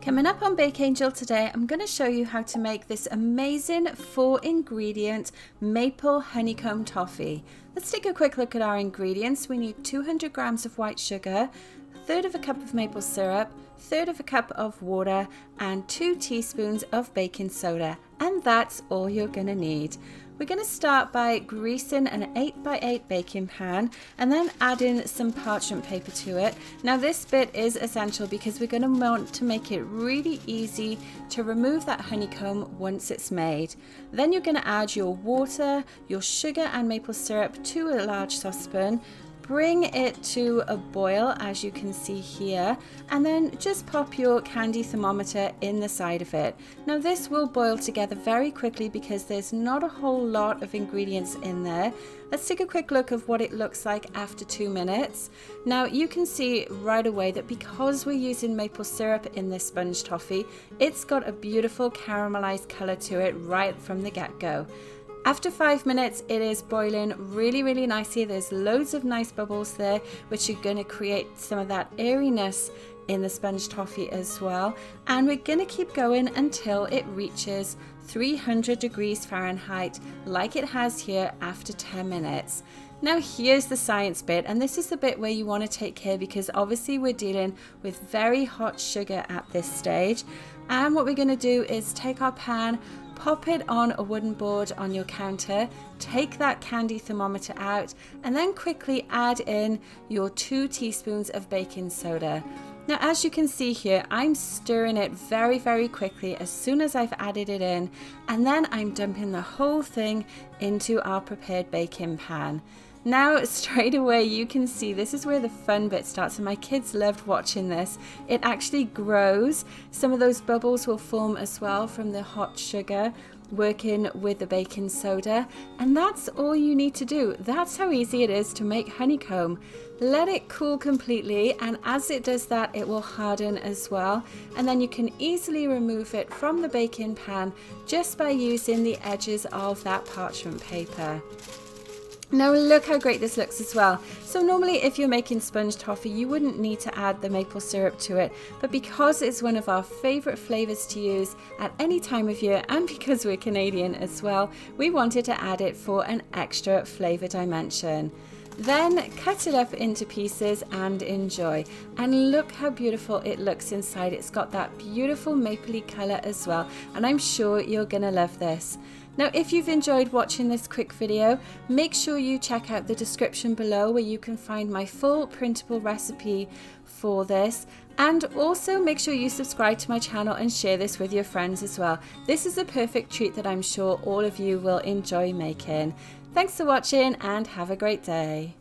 Coming up on Bake Angel today, I'm going to show you how to make this amazing 4-ingredient maple honeycomb toffee. Let's take a quick look at our ingredients. We need 200 grams of white sugar, 1/3 of a cup of maple syrup, 1/3 of a cup of water, and 2 teaspoons of baking soda. And that's all you're going to need. We're going to start by greasing an 8x8 baking pan and then adding some parchment paper to it. Now this bit is essential because we're going to want to make it really easy to remove that honeycomb once it's made. Then you're going to add your water, your sugar and maple syrup to a large saucepan. Bring it to a boil, as you can see here, and then just pop your candy thermometer in the side of it. Now this will boil together very quickly because there's not a whole lot of ingredients in there. Let's take a quick look of what it looks like after 2 minutes. Now you can see right away that because we're using maple syrup in this sponge toffee, it's got a beautiful caramelized color to it right from the get-go. After 5 minutes, it is boiling really nicely. There's loads of nice bubbles there, which are going to create some of that airiness in the sponge toffee as well. And we're going to keep going until it reaches 300 degrees Fahrenheit, like it has here after 10 minutes. Now here's the science bit, and this is the bit where you want to take care because obviously we're dealing with very hot sugar at this stage. And what we're going to do is take our pan, pop it on a wooden board on your counter, take that candy thermometer out, and then quickly add in your 2 teaspoons of baking soda. Now as you can see here, I'm stirring it very quickly as soon as I've added it in, and then I'm dumping the whole thing into our prepared baking pan. Now straight away you can see this is where the fun bit starts, and my kids loved watching this. It actually grows. Some of those bubbles will form as well from the hot sugar working with the baking soda, and that's all you need to do. That's how easy it is to make honeycomb. Let it cool completely, and as it does that, it will harden as well, and then you can easily remove it from the baking pan just by using the edges of that parchment paper. Now look how great this looks as well. So normally if you're making sponge toffee, you wouldn't need to add the maple syrup to it, but because it's one of our favorite flavors to use at any time of year, and because we're Canadian as well, we wanted to add it for an extra flavor dimension. Then cut it up into pieces and enjoy. And look how beautiful it looks inside. It's got that beautiful mapley color as well, and I'm sure you're gonna love this. Now if you've enjoyed watching this quick video, make sure you check out the description below where you can find my full printable recipe for this, and also make sure you subscribe to my channel and share this with your friends as well. This is a perfect treat that I'm sure all of you will enjoy making. Thanks for watching and have a great day.